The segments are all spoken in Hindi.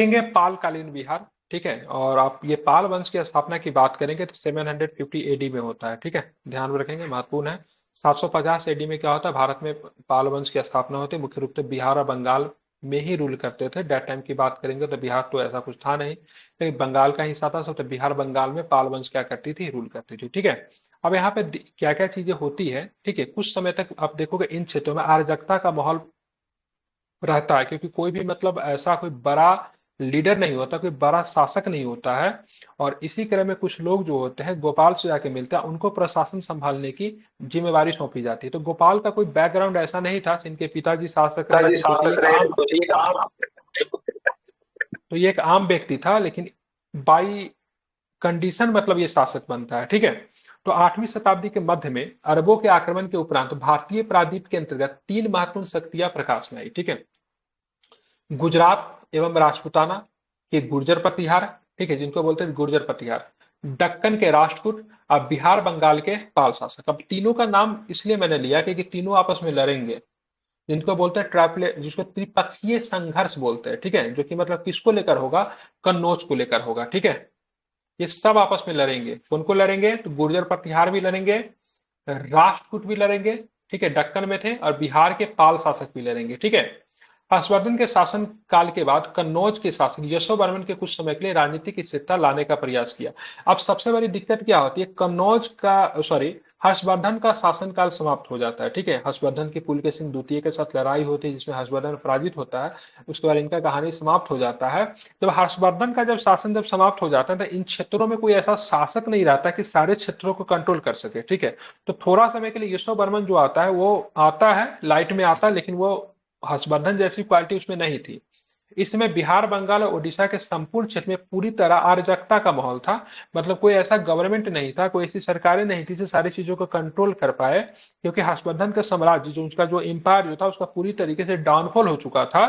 देखेंगे पालकालीन बिहार। ठीक है, और आप ये पाल वंश की स्थापना की बात करेंगे तो 750 एडी में होता है। ठीक है, ध्यान में रखेंगे, महत्वपूर्ण है। 750 एडी में क्या होता है, भारत में पाल वंश की स्थापना होती है। मुख्य रूप से बिहार और बंगाल में ही रूल करते थे। डेट टाइम की बात करेंगे तो बिहार तो ऐसा कुछ था नहीं, लेकिन बंगाल का हिस्सा था। तो बिहार बंगाल में पाल वंश क्या करती थी, रूल करती थी। ठीक है, अब यहाँ पे क्या क्या चीजें होती है। ठीक है, कुछ समय तक आप देखोगे इन क्षेत्रों में अराजकता का माहौल रहता है, क्योंकि कोई भी मतलब ऐसा कोई बड़ा लीडर नहीं होता, कोई बड़ा शासक नहीं होता है। और इसी क्रम में कुछ लोग जो होते हैं गोपाल से जाके मिलते हैं, उनको प्रशासन संभालने की जिम्मेवारी सौंपी जाती है। तो गोपाल का कोई बैकग्राउंड ऐसा नहीं था, इनके पिताजी शासक रहे पिताजी थे, शासक रहे थे तो एक आम तो ये एक आम व्यक्ति था, लेकिन बाई कंडीशन मतलब ये शासक बनता है। ठीक है, तो 8वीं शताब्दी के मध्य में अरबों के आक्रमण के उपरांत भारतीय प्रायद्वीप के अंतर्गत तीन महत्वपूर्ण शक्तियां प्रकाश में आई। ठीक है, गुजरात एवं राजपूताना के गुर्जर प्रतिहार, ठीक है, जिनको बोलते हैं गुर्जर प्रतिहार, दक्कन के राष्ट्रकूट और बिहार बंगाल के पाल शासक। अब तीनों का नाम इसलिए मैंने लिया क्योंकि तीनों आपस में लड़ेंगे, जिनको बोलते हैं ट्राइपले, जिसको त्रिपक्षीय संघर्ष बोलते हैं। ठीक है, जो कि मतलब किसको लेकर होगा, कन्नौज को लेकर होगा। ठीक है, ये सब आपस में लड़ेंगे। कौन को लड़ेंगे, तो गुर्जर प्रतिहार भी लड़ेंगे, राष्ट्रकूट भी लड़ेंगे। ठीक है, दक्कन में थे, और बिहार के पाल शासक भी लड़ेंगे। ठीक है, हर्षवर्धन के शासन काल के बाद कन्नौज के शासक यशोवर्मन के कुछ समय के लिए राजनीतिक स्थिरता लाने का प्रयास किया। अब सबसे बड़ी दिक्कत क्या होती है, कन्नौज का सॉरी हर्षवर्धन का शासनकाल समाप्त हो जाता है। ठीक है, हर्षवर्धन की पुलकेशिन द्वितीय के साथ लड़ाई होती है, जिसमें हर्षवर्धन पराजित होता है। उसके बाद इनका कहानी समाप्त हो जाता है। जब हर्षवर्धन का शासन जब समाप्त हो जाता है, तो इन क्षेत्रों में कोई ऐसा शासक नहीं रहता कि सारे क्षेत्रों को कंट्रोल कर सके। ठीक है, तो थोड़ा समय के लिए यशोवर्मन जो आता है वो आता है, लाइट में आता है, लेकिन वो हर्षवर्धन जैसी क्वालिटी उसमें नहीं थी। इस समय बिहार बंगाल और उड़ीसा के संपूर्ण क्षेत्र में पूरी तरह अराजकता का माहौल था। मतलब कोई ऐसा गवर्नमेंट नहीं था, कोई ऐसी सरकारें नहीं थी जो सारी चीजों को कंट्रोल कर पाए, क्योंकि हर्षवर्धन का साम्राज्य जो उसका जो एम्पायर जो था उसका पूरी तरीके से डाउनफॉल हो चुका था।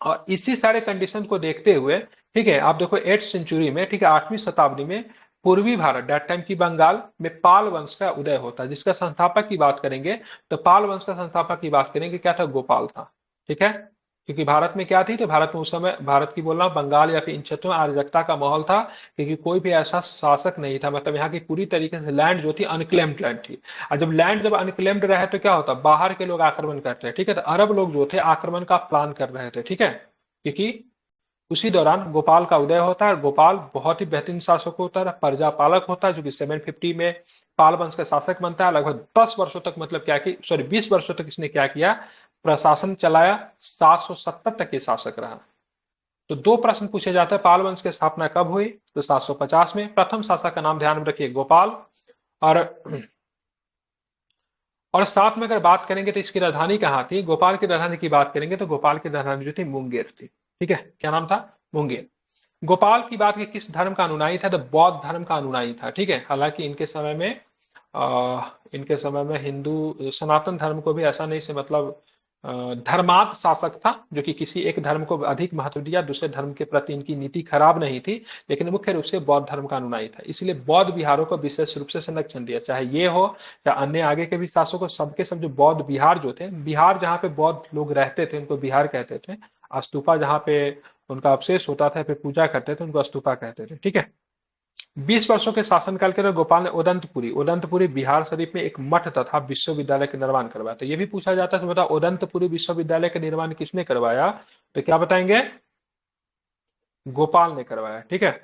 और इसी सारे कंडीशन को देखते हुए, ठीक है, आप देखो 8th सेंचुरी में, ठीक है, 8वीं शताब्दी में पूर्वी भारत डेट टाइम की बंगाल में पाल वंश का उदय होता है, जिसका संस्थापक की बात करेंगे तो पाल वंश का संस्थापक की बात करेंगे क्या था, गोपाल था। ठीक है, क्योंकि भारत में क्या थी, तो भारत में उस समय, भारत की बोलना बंगाल या फिर इन क्षेत्रों में अराजकता का माहौल था, क्योंकि कोई भी ऐसा शासक नहीं था। मतलब यहाँ की पूरी तरीके से लैंड जो थी अनक्लेम्ड लैंड थी। और जब लैंड जब अनक्लेम्ड रहे तो क्या होता, बाहर के लोग आक्रमण करते हैं। ठीक है, तो अरब लोग जो थे आक्रमण का प्लान कर रहे थे। ठीक है, क्योंकि उसी दौरान गोपाल का उदय होता है। गोपाल बहुत ही बेहतरीन शासक होता है, प्रजा पालक होता है, जो कि 750 में पाल वंश का शासक बनता है। लगभग 10 वर्षों तक, मतलब क्या कि सॉरी 20 वर्षों तक इसने क्या किया, प्रशासन चलाया। 770 तक ये शासक रहा। तो दो प्रश्न पूछे जाते हैं, पाल वंश की स्थापना कब हुई, तो 750 में। प्रथम शासक का नाम ध्यान में रखिए गोपाल। और साथ में अगर बात करेंगे तो इसकी राजधानी कहाँ थी, गोपाल की राजधानी की बात करेंगे तो गोपाल की राजधानी जो थी मुंगेर थी। ठीक है, क्या नाम था, मुंगेर। गोपाल की बात की किस धर्म का अनुयायी था, तो बौद्ध धर्म का अनुयायी था। ठीक है, हालांकि इनके समय में हिंदू सनातन धर्म को भी ऐसा नहीं से मतलब धर्मांध शासक था, जो कि किसी एक धर्म को अधिक महत्व दिया, दूसरे धर्म के प्रति इनकी नीति खराब नहीं थी, लेकिन मुख्य रूप से बौद्ध धर्म का अनुयायी था। इसलिए बौद्ध विहारों को विशेष रूप से संरक्षण दिया, चाहे ये हो या अन्य आगे के भी शासकों, सबके सब जो बौद्ध विहार जो थे, बिहार जहाँ पे बौद्ध लोग रहते थे उनको बिहार कहते थे। स्तूपा जहाँ पे उनका अवशेष होता था, फिर पूजा करते थे, उनको स्तूपा कहते थे। ठीक है, 20 वर्षों के शासनकाल के दौरान गोपाल ने उदंतपुरी बिहार शरीफ में एक मठ तथा विश्वविद्यालय का निर्माण करवाया। तो ये भी पूछा जाता है, बता उदंतपुरी विश्वविद्यालय का निर्माण किसने करवाया, तो क्या बताएंगे, गोपाल ने करवाया। ठीक है,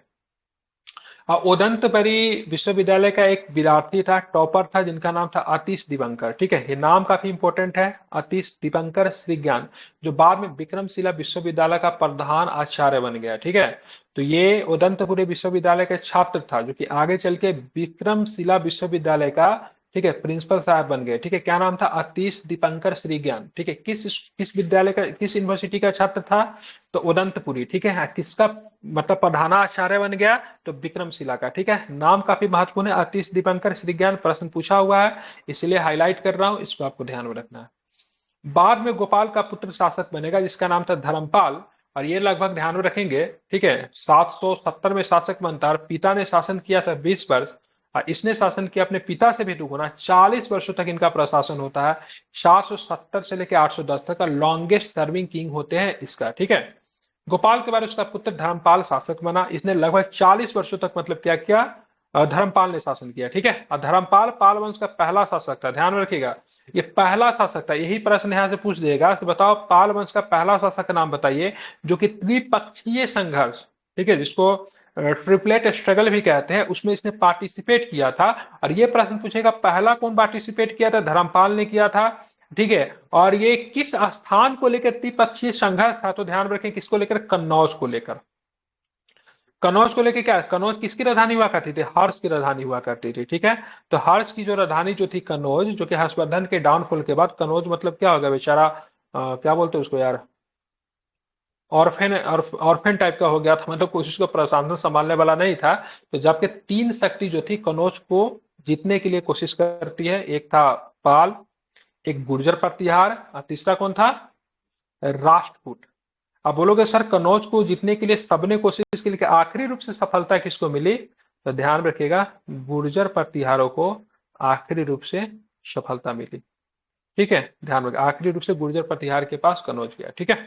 उदंतपुरी विश्वविद्यालय का एक विद्यार्थी था, टॉपर था, जिनका नाम था अतीश दीपंकर। ठीक है, ये नाम काफी इंपॉर्टेंट है, अतीश दीपंकर श्रीज्ञान, जो बाद में विक्रमशिला विश्वविद्यालय का प्रधान आचार्य बन गया। ठीक है, तो ये उदंतपुरी विश्वविद्यालय का छात्र था, जो कि आगे चल के विक्रमशिला विश्वविद्यालय का, ठीक है, प्रिंसिपल साहब बन गए। ठीक है, क्या नाम था, अतीश दीपंकर श्रीज्ञान। ठीक है, किस विद्यालय का, किस यूनिवर्सिटी का छात्र था, तो उदंतपुरी। ठीक है, किसका मतलब प्रधानाचार्य बन गया, तो विक्रमशिला का। ठीक है, नाम काफी महत्वपूर्ण है, अतीश दीपंकर श्रीज्ञान, प्रश्न पूछा हुआ है, इसलिए हाईलाइट कर रहा हूं, इसको आपको ध्यान में रखना है। बाद में गोपाल का पुत्र शासक बनेगा, जिसका नाम था धर्मपाल, और ये लगभग ध्यान में रखेंगे। ठीक है, 770 में शासक बनता है, और पिता ने शासन किया था 20 वर्ष, और इसने शासन किया अपने पिता से भी दुगुना, 40 वर्षों तक इनका प्रशासन होता है। 770 से लेकर 810 तक का लॉन्गेस्ट सर्विंग किंग होते हैं इसका। ठीक है, गोपाल के बाद उसका पुत्र धर्मपाल शासक बना। इसने लगभग 40 वर्षों तक मतलब क्या किया, धर्मपाल ने शासन किया। ठीक है, और धर्मपाल पाल वंश का पहला शासक था, ध्यान में रखिएगा, ये पहला शासक था। यही प्रश्न यहाँ से पूछ देगा कि बताओ पाल वंश का पहला शासक का नाम बताइए जो कि त्रिपक्षीय संघर्ष, ठीक है, जिसको ट्रिपलेट स्ट्रगल भी कहते हैं, उसमें इसने पार्टिसिपेट किया था। और ये प्रश्न पूछेगा पहला कौन पार्टिसिपेट किया था, धर्मपाल ने किया था। ठीक है, और ये किस स्थान को लेकर त्रिपक्षीय संघर्ष था, तो ध्यान रखें किसको लेकर, कन्नौज को लेकर। कनौज को लेकर क्या, कनौज किसकी राजधानी हुआ करती थी, हर्ष की राजधानी हुआ करती थी। ठीक है, तो हर्ष की जो राजधानी जो थी कनौज, जो कि हर्षवर्धन के डाउनफॉल के बाद कनौज मतलब क्या होगा बेचारा, क्या बोलते हैं उसको यार, ऑर्फेन टाइप का हो गया था, मतलब कोशिश को प्रशासन संभालने वाला नहीं था। तो जबकि तीन शक्ति जो थी कनौज को जीतने के लिए कोशिश करती है, एक था पाल, एक गुर्जर प्रतिहार, और तीसरा कौन था, राष्ट्रकूट। अब बोलोगे सर कनौज को जीतने के लिए सबने कोशिश की लेकिन आखिरी रूप से सफलता किसको मिली, तो ध्यान रखिएगा गुर्जर प्रतिहारों को आखिरी रूप से सफलता मिली। ठीक है, ध्यान रखिए आखिरी रूप से गुर्जर प्रतिहार के पास कनौज गया। ठीक है,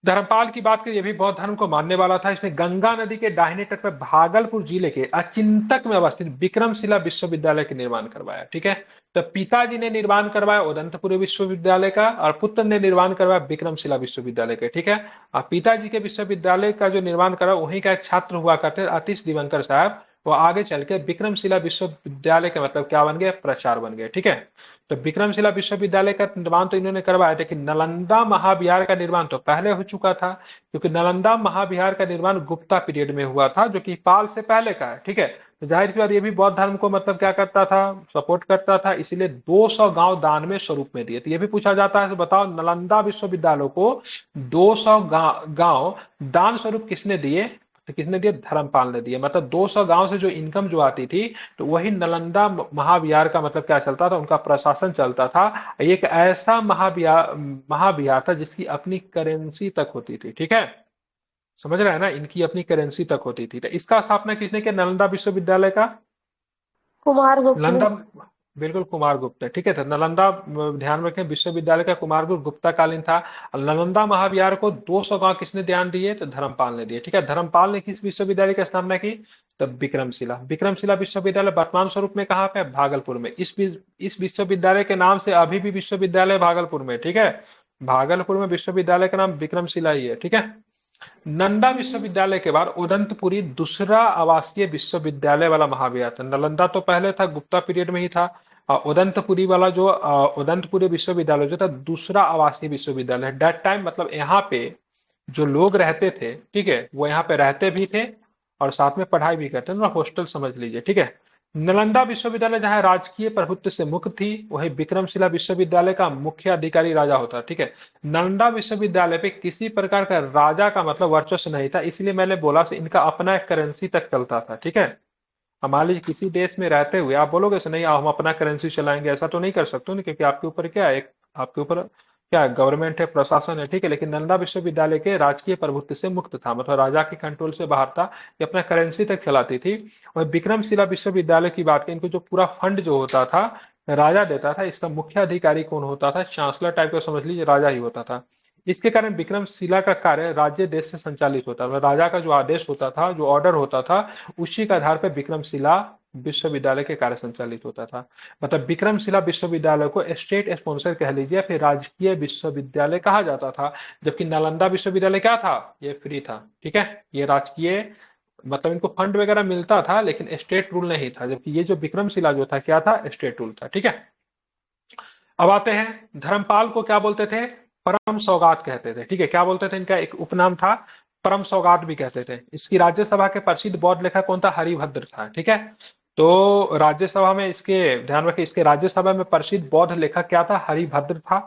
धर्मपाल की बात करें, ये भी बौद्ध धर्म को मानने वाला था। इसने गंगा नदी के दाहिने तट पर भागलपुर जिले के अचिंतक में अवस्थित विक्रमशिला विश्वविद्यालय का निर्माण करवाया। ठीक है, तो पिताजी ने निर्माण करवाया उदंतपुर विश्वविद्यालय का और पुत्र ने निर्माण करवाया विक्रमशिला विश्वविद्यालय का। ठीक है, और पिताजी के विश्वविद्यालय का जो निर्माण करा वहीं का एक छात्र हुआ करते आतिश दिवंकर साहब, वो आगे चल के विक्रमशिला विश्वविद्यालय के मतलब क्या बन गए, प्रचार बन गए। ठीक है, तो विक्रमशिला विश्वविद्यालय का निर्माण तो इन्होंने करवाया, लेकिन नालंदा महाविहार का निर्माण तो पहले हो चुका था, क्योंकि नालंदा महाविहार का निर्माण गुप्ता पीरियड में हुआ था, जो कि पाल से पहले का है। ठीक है, तो जाहिर सी बात ये भी बौद्ध धर्म को मतलब क्या करता था, सपोर्ट करता था, इसीलिए 200 गांव दान में स्वरूप में दिए। तो ये भी पूछा जाता है, तो बताओ नालंदा विश्वविद्यालय को 200 गांव दान स्वरूप किसने दिए, तो किसने दिए, धर्मपाल ने दिए। मतलब 200 गांव से जो इनकम जो आती थी, तो वही नालंदा महाविहार का मतलब क्या चलता था, उनका प्रशासन चलता था। एक ऐसा महाविहार महाविहार था जिसकी अपनी करेंसी तक होती थी। ठीक है, समझ रहे हैं ना, इनकी अपनी करेंसी तक होती थी। तो इसका स्थापना किसने किया, नालंदा विश्वविद्यालय का, कुमार गुप्त ने। नालंदा, बिल्कुल कुमार गुप्त है। ठीक है, तो नालंदा, ध्यान रखें विश्वविद्यालय का कुमार गुप्त गुप्ता कालीन था। और नालंदा महाविहार को 200 गांव किसने ध्यान दिए, तो धर्मपाल ने दिए। ठीक है, धर्मपाल ने किस विश्वविद्यालय की स्थापना की, तो विक्रमशिला। विक्रमशिला विश्वविद्यालय वर्तमान स्वरूप में कहाँ पे है, भागलपुर में। इस विश्वविद्यालय के नाम से अभी भी विश्वविद्यालय भागलपुर में। ठीक है, भागलपुर में विश्वविद्यालय का नाम विक्रमशिला ही है। ठीक है, नंदा विश्वविद्यालय के बाद उदंतपुरी दूसरा आवासीय विश्वविद्यालय वाला महाविद्यालय था। नालंदा तो पहले था, गुप्ता पीरियड में ही था। उदंतपुरी वाला जो उदंतपुरी विश्वविद्यालय जो था दूसरा आवासीय विश्वविद्यालय डेट टाइम, मतलब यहाँ पे जो लोग रहते थे, ठीक है, वो यहाँ पे रहते भी थे और साथ में पढ़ाई भी करते थे, हॉस्टल समझ लीजिए। ठीक है, नालंदा विश्वविद्यालय जहां राजकीय प्रभुत्व से मुक्त थी, वही विक्रमशिला विश्वविद्यालय का मुख्य अधिकारी राजा होता। ठीक है, नालंदा विश्वविद्यालय पे किसी प्रकार का राजा का मतलब वर्चस्व नहीं था, इसलिए मैंने बोला से इनका अपना एक करेंसी तक चलता था। ठीक है, अब मान लीजिए किसी देश में रहते हुए आप बोलोगे से नहीं हम अपना करेंसी चलाएंगे, ऐसा तो नहीं कर सकते ना, क्योंकि आपके ऊपर क्या है, एक आपके ऊपर क्या है, गवर्नमेंट है, प्रशासन है। ठीक है, लेकिन नालंदा विश्वविद्यालय के राजकीय प्रभुत्व से मुक्त था, मतलब राजा के कंट्रोल से बाहर था, ये अपना करेंसी तक चलाती थी। और विक्रमशिला विश्वविद्यालय की बात करें, इनको जो पूरा फंड जो होता था राजा देता था। इसका मुख्य अधिकारी कौन होता था, चांसलर टाइप का समझ लीजिए, राजा ही होता था। इसके कारण विक्रमशिला का कार्य राज्य देश से संचालित होता था, मतलब राजा का जो आदेश होता था, जो ऑर्डर होता था, उसी के आधार पर विक्रमशिला विश्वविद्यालय के कार्य संचालित होता था। मतलब विक्रमशिला विश्वविद्यालय को स्टेट स्पॉन्सर कह लीजिए, फिर राजकीय विश्वविद्यालय कहा जाता था। जबकि नालंदा विश्वविद्यालय क्या था, ये फ्री था। ठीक है, ये राजकीय मतलब इनको फंड वगैरह मिलता था, लेकिन स्टेट रूल नहीं था। जबकि ये जो विक्रमशिला जो था क्या था, स्टेट रूल था। ठीक है, अब आते हैं धर्मपाल को क्या बोलते थे, परम सौगात कहते थे। ठीक है, क्या बोलते थे, इनका एक उपनाम था, परम सौगात भी कहते थे। इसकी राज्यसभा के प्रसिद्ध बौद्ध लेखक कौन था, हरिभद्र था। ठीक है, तो राज्यसभा में इसके, ध्यान रखिए, इसके राज्यसभा में प्रसिद्ध बौद्ध लेखक क्या था, हरिभद्र था।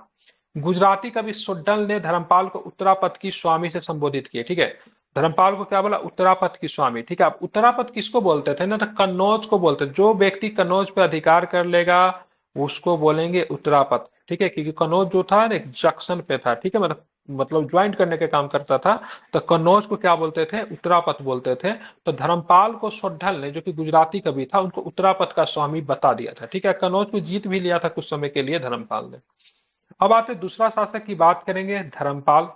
गुजराती कवि सुड्डल ने धर्मपाल को उत्तरापद की स्वामी से संबोधित किया। ठीक है, धर्मपाल को क्या बोला, उत्तरापद की स्वामी। ठीक है, अब उत्तरापद किसको बोलते थे ना, तो कन्नौज को बोलते, जो व्यक्ति कन्नौज पे अधिकार कर लेगा उसको बोलेंगे उत्तरापद। ठीक है, क्योंकि कन्नौज जो था ना एक जंक्शन पे था। ठीक है, मतलब ज्वाइंट करने के काम करता था, तो कन्नौज को क्या बोलते थे, उत्तरापद बोलते थे। तो धर्मपाल को सोड्डल ने, जो कि गुजराती कवि था, उनको उत्तरापद का स्वामी बता दिया था। ठीक है, कन्नौज को जीत भी लिया था कुछ समय के लिए धर्मपाल ने। अब आते दूसरा शासक की बात करेंगे, धर्मपाल।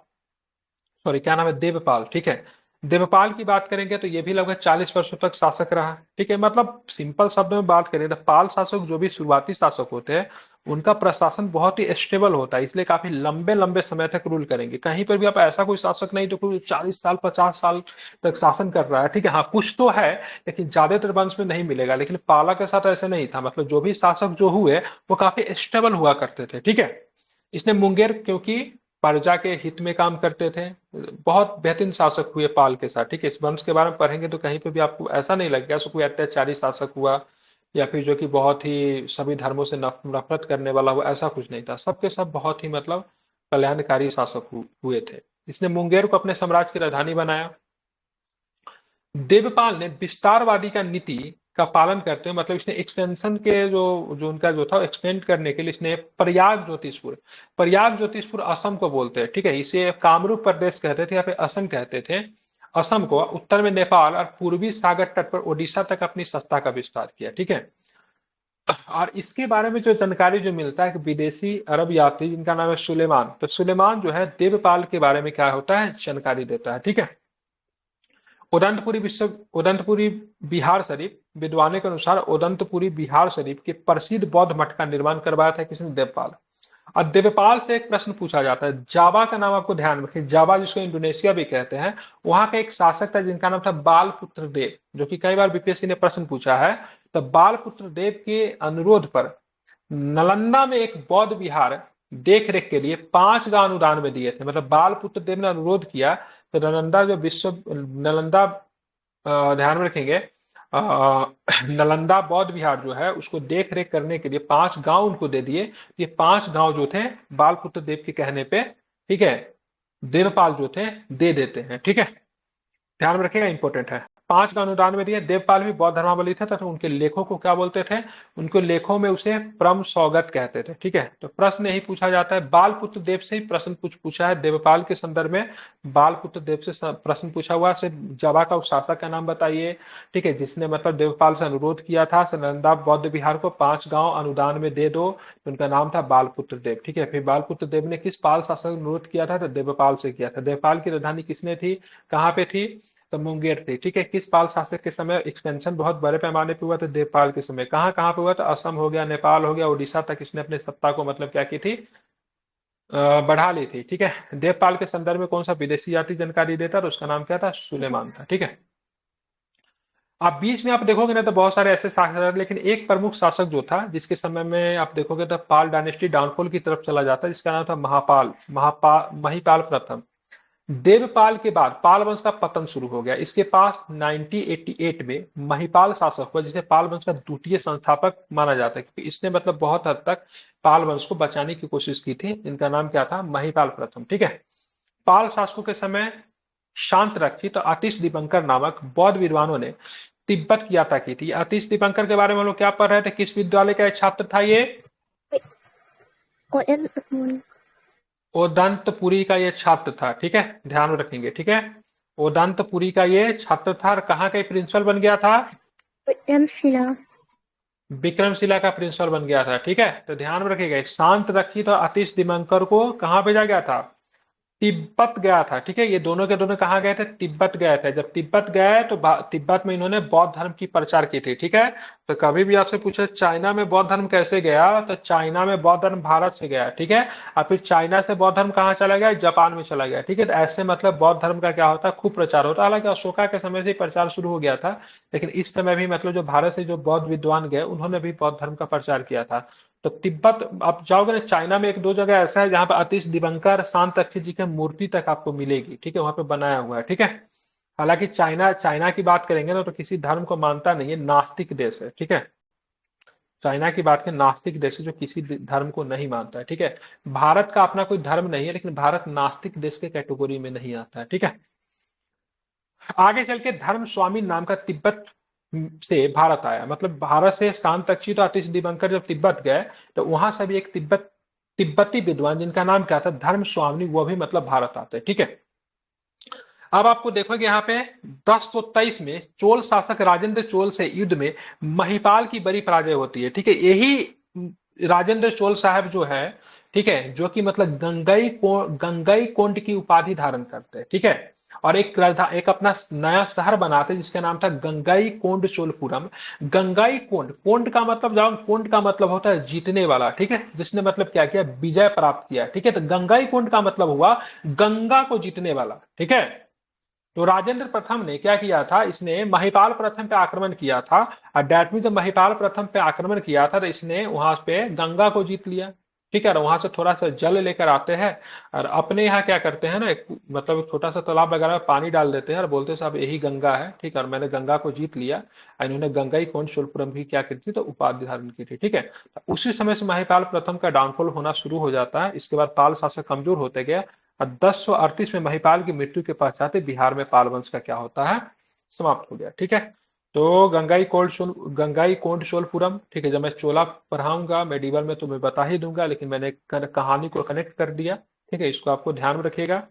सॉरी क्या नाम है, देवपाल, ठीक है। देवपाल की बात करेंगे तो ये भी लगभग 40 वर्षों तक शासक रहा, ठीक है। मतलब सिंपल शब्दों में बात करें तो पाल शासक जो भी शुरुआती शासक होते हैं उनका प्रशासन बहुत ही स्टेबल होता है, इसलिए काफी लंबे लंबे समय तक रूल करेंगे। कहीं पर भी आप ऐसा कोई शासक नहीं जो कोई 40 साल 50 साल तक शासन कर रहा है, ठीक है। हाँ कुछ तो है, लेकिन ज्यादातर वंश में नहीं मिलेगा। लेकिन पाला के साथ ऐसे नहीं था, मतलब जो भी शासक जो हुए वो काफी स्टेबल हुआ करते थे, ठीक है। इसने मुंगेर क्योंकि प्रजा के हित में काम करते थे, बहुत बेहतरीन शासक हुए पाल के साथ, ठीक है। इस वंश के बारे में पढ़ेंगे तो कहीं पे भी आपको ऐसा नहीं लगेगा सो कोई अत्याचारी शासक हुआ या फिर जो कि बहुत ही सभी धर्मों से नफरत करने वाला हुआ, ऐसा कुछ नहीं था। सबके सब बहुत ही मतलब कल्याणकारी शासक हुए थे। इसने मुंगेर को अपने साम्राज्य की राजधानी बनाया। देवपाल ने विस्तारवादी का नीति का पालन करते हुए, मतलब इसने एक्सपेंशन के जो जो उनका जो था एक्सपेंड करने के लिए इसने प्रयाग ज्योतिषपुर असम को बोलते हैं, ठीक है। इसे कामरूप प्रदेश कहते थे या फिर असम कहते थे। असम को उत्तर में नेपाल और पूर्वी सागर तट पर ओडिशा तक अपनी सत्ता का विस्तार किया, ठीक है। और इसके बारे में जो जानकारी जो मिलता है कि विदेशी अरब यात्री जिनका नाम है सुलेमान, तो सुलेमान जो है देवपाल के बारे में क्या होता है जानकारी देता है, ठीक है। उदंतपुरी बिहार शरीफ, विद्वानों के अनुसार उदंतपुरी बिहार शरीफ के प्रसिद्ध बौद्ध मठ का निर्माण करवाया था किसने, देवपाल। और देवपाल से एक प्रश्न पूछा जाता है, जावा का नाम आपको ध्यान रखें, जावा जिसको इंडोनेशिया भी कहते हैं, वहां का एक शासक था जिनका नाम था बालपुत्र देव, जो कि कई बार बीपीएससी ने प्रश्न पूछा है। तो बालपुत्र देव के अनुरोध पर नालंदा में एक बौद्ध विहार देख रेख के लिए 5 गांव अनुदान में दिए थे। मतलब बालपुत्र देव ने अनुरोध किया तो नालंदा जो विश्व नालंदा ध्यान में रखेंगे, नालंदा बौद्ध विहार जो है उसको देख रेख करने के लिए 5 गांव उनको दे दिए। ये 5 गांव जो थे बालपुत्र देव के कहने पे, ठीक है, देवपाल जो थे दे देते हैं, ठीक है। ध्यान में रखिएगा, इंपॉर्टेंट है। 5 का अनुदान में दिए। देवपाल भी बौद्ध धर्मावलंबी था तथा उनके लेखों को क्या बोलते थे, उनके लेखों में उसे परम सौगत कहते थे, ठीक है। तो प्रश्न यही पूछा जाता है, बालपुत्र देव से ही प्रश्न पूछा है देवपाल के संदर्भ में। बालपुत्र देव से प्रश्न पूछा हुआ है, जावा का उस शासक का नाम बताइए, ठीक है, जिसने मतलब देवपाल से अनुरोध किया था नालंदा बौद्ध विहार को 5 गांव अनुदान में दे दो, तो उनका नाम था बालपुत्र देव, ठीक है। फिर बालपुत्र देव ने किस पाल शासक अनुरोध किया था, तो देवपाल से किया था। देवपाल की राजधानी किसने थी, कहाँ पे थी, तो मुंगेर थी, ठीक है। किस पाल शासक के समय एक्सपेंशन बहुत बड़े पैमाने पे हुआ, तो देवपाल के समय। कहाँ कहाँ पे हुआ, तो असम हो गया, नेपाल हो गया, उड़ीसा तक इसने अपने सत्ता को मतलब क्या की थी, बढ़ा ली थी, ठीक है। देवपाल के संदर्भ में कौन सा विदेशी यात्री जानकारी देता था, उसका नाम क्या था, सुलेमान था, ठीक है। आप बीच में आप देखोगे ना तो बहुत सारे ऐसे शासक, लेकिन एक प्रमुख शासक जो था जिसके समय में आप देखोगे तो पाल डायनेस्टी डाउनफॉल की तरफ चला जाता है, जिसका नाम था महिपाल प्रथम। देवपाल के बाद पाल वंश का पतन शुरू हो गया। इसके पास 1988 में महिपाल शासक हुआ, जिसे पाल वंश का द्वितीय संस्थापक माना जाता है, क्योंकि इसने मतलब बहुत हद तक पाल वंश को बचाने की कोशिश की थी। इनका नाम क्या था, महिपाल प्रथम, ठीक है। पाल शासकों के समय शांत रखी तो आतिश दीपंकर नामक बौद्ध विद्वानों ने तिब्बत की यात्रा की थी। आतिश दीपंकर के बारे में हम लोग क्या पढ़ रहे थे, किस विद्यालय का एक छात्र था ये, ओदंतपुरी का ये छात्र था, ठीक है, ध्यान में रखेंगे, ठीक है। ओदंतपुरी का ये छात्र था और कहाँ का प्रिंसिपल बन गया था, विक्रमशिला का प्रिंसिपल बन गया था, ठीक है। तो ध्यान में रखिएगा, शांत रखी तो आतिश दीपंकर को कहाँ भेजा गया था, तिब्बत गया था, ठीक है। ये दोनों के दोनों कहाँ गए थे, तिब्बत गए थे। जब तिब्बत गए तो तिब्बत में इन्होंने बौद्ध धर्म की प्रचार की थी, ठीक है। तो कभी भी आपसे पूछे चाइना में बौद्ध धर्म कैसे गया, तो चाइना में बौद्ध धर्म भारत से गया, ठीक है। और फिर चाइना से बौद्ध धर्म कहाँ चला गया, जापान में चला गया, ठीक है। तो ऐसे मतलब बौद्ध धर्म का क्या होता है, खूब प्रचार होता है। हालांकि अशोका के समय से प्रचार शुरू हो गया था, लेकिन इस समय भी मतलब जो भारत से जो बौद्ध विद्वान गए उन्होंने भी बौद्ध धर्म का प्रचार किया था। तो तिब्बत आप जाओगे ना, चाइना में एक दो जगह ऐसा है जहां पर अतीश दिवंकर शांत अक्षी जी की मूर्ति तक आपको मिलेगी, ठीक है, वहां पे बनाया हुआ है, ठीक है। हालांकि चाइना चाइना की बात करेंगे ना तो किसी धर्म को मानता नहीं है, नास्तिक देश है, ठीक है। चाइना की बात करें, नास्तिक देश है जो किसी धर्म को नहीं मानता है, ठीक है। भारत का अपना कोई धर्म नहीं है, लेकिन भारत नास्तिक देश के कैटेगरी में नहीं आता है, ठीक है। आगे चल के धर्म स्वामी नाम का तिब्बत से भारत आया, मतलब भारत से शांत तक्षी तो आतिश दीपंकर जब तिब्बत गए तो वहां से भी एक तिब्बती विद्वान जिनका नाम क्या था, धर्म स्वामी, वो भी मतलब भारत आते हैं, ठीक है। अब आपको देखोगे यहाँ पे 1023 में चोल शासक राजेंद्र चोल से युद्ध में महिपाल की बड़ी पराजय होती है, ठीक है। यही राजेंद्र चोल साहब जो है, ठीक है, जो कि मतलब गंगई कोंड की उपाधि धारण करते हैं, ठीक है। और एक अपना नया शहर बनाते जिसका नाम था गंगई कोंड चोलपुरम। गंगई कोंड, कोंड का मतलब जाओ, कोंड का मतलब होता है जीतने वाला, ठीक है, जिसने मतलब क्या किया, विजय प्राप्त किया, ठीक है। तो गंगई कोंड का मतलब हुआ गंगा को जीतने वाला, ठीक है। तो राजेंद्र प्रथम ने क्या किया था, इसने महिपाल प्रथम पे आक्रमण किया था। और डैट मीन जब महिपाल प्रथम पे आक्रमण किया था तो इसने वहां पे गंगा को जीत लिया, ठीक है। और वहां से थोड़ा सा जल लेकर आते हैं और अपने यहाँ क्या करते हैं ना, एक मतलब एक छोटा सा तालाब वगैरह में पानी डाल देते हैं और बोलते हैं साहब यही गंगा है, ठीक है, और मैंने गंगा को जीत लिया। और इन्होंने गंगाई कोंड शूलपुरम की क्या की थी, तो उपाधि धारण की थी, ठीक है। तो उसी समय से महिपाल प्रथम का डाउनफॉल होना शुरू हो जाता है। इसके बाद पाल शासक कमजोर होते गए और 1038 में महिपाल की मृत्यु के पश्चात बिहार में पाल वंश का क्या होता है, समाप्त हो गया, ठीक है। तो गंगाई कोंड चोलपुरम, ठीक है। जब मैं चोला पढ़ाऊंगा मेडिवल में तो मैं बता ही दूंगा, लेकिन मैंने कहानी को कनेक्ट कर दिया, ठीक है। इसको आपको ध्यान में रखिएगा।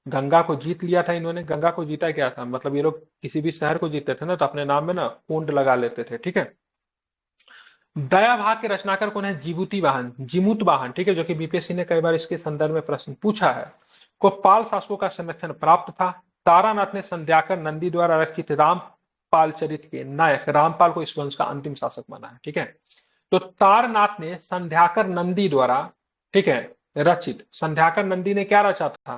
गंगा को जीत लिया था इन्होंने। गंगा को जीता क्या था, मतलब ये लोग किसी भी शहर को जीतते थे ना तो अपने नाम में ना कोंड लगा लेते थे, ठीक है। दया भाग के रचनाकार कौन है, जिमूत वाहन, ठीक है, जो कि बीपीएससी ने कई बार इसके संदर्भ में प्रश्न पूछा है। को पाल शासकों का संरक्षण प्राप्त था। तारानाथ ने संध्याकर नंदी द्वारा रचित रामपाल चरित के नायक रामपाल को इस वंश का अंतिम शासक माना है, ठीक है। तो तारनाथ ने संध्याकर नंदी द्वारा, ठीक है, रचित, संध्याकर नंदी ने क्या रचा था,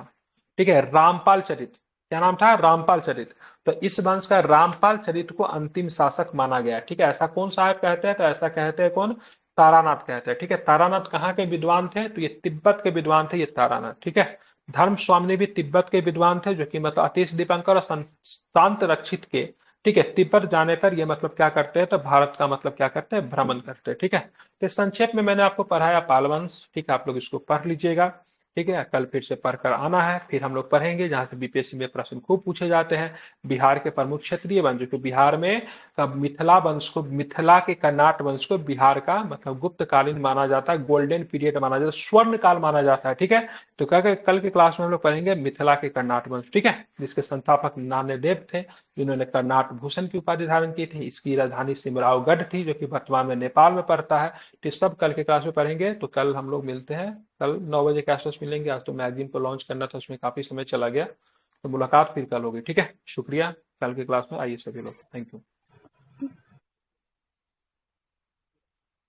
ठीक है, रामपाल चरित। क्या नाम था, रामपाल चरित। तो इस वंश का रामपाल चरित को अंतिम शासक माना गया, ठीक है। ऐसा कौन साहब कहते हैं, तो ऐसा कहते हैं कौन, तारानाथ कहते हैं, ठीक है। तारानाथ कहाँ के विद्वान थे, तो ये तिब्बत के विद्वान थे ये तारानाथ, ठीक है। धर्म स्वामी भी तिब्बत के विद्वान थे, जो कि मतलब अतीश दीपंकर और शांत रक्षित के, ठीक है, तिब्बत जाने पर ये मतलब क्या करते हैं, तो भारत का मतलब क्या करते हैं, भ्रमण करते हैं, ठीक है। तो संक्षेप में मैंने आपको पढ़ाया पालवंश, ठीक है। आप लोग इसको पढ़ लीजिएगा, ठीक है। कल फिर से पढ़कर आना है, फिर हम लोग पढ़ेंगे जहां से बीपीएससी में प्रश्न खूब पूछे जाते हैं। बिहार के प्रमुख क्षेत्रीय वंश, जो कि बिहार में का मिथिला वंश को, मिथिला के कर्नाट वंश को बिहार का मतलब गुप्त कालीन माना जाता है, गोल्डन पीरियड माना जाता है, स्वर्ण काल माना जाता है, ठीक है। तो क्या कल के क्लास में हम लोग पढ़ेंगे मिथिला के कर्नाट वंश, ठीक है, जिसके संस्थापक नान्यदेव थे, जिन्होंने कर्नाट भूषण की उपाधि धारण की थी। इसकी राजधानी सिमरावगढ़ थी, जो कि वर्तमान में नेपाल में पड़ता है। तो सब कल के क्लास में पढ़ेंगे। तो कल हम लोग मिलते हैं, कल 9 बजे के आसपास मिलेंगे। आज तो मैगजीन को लॉन्च करना था, उसमें काफी समय चला गया, तो मुलाकात फिर कल होगी, ठीक है। शुक्रिया। कल के क्लास में आइए सभी लोग, थैंक यू।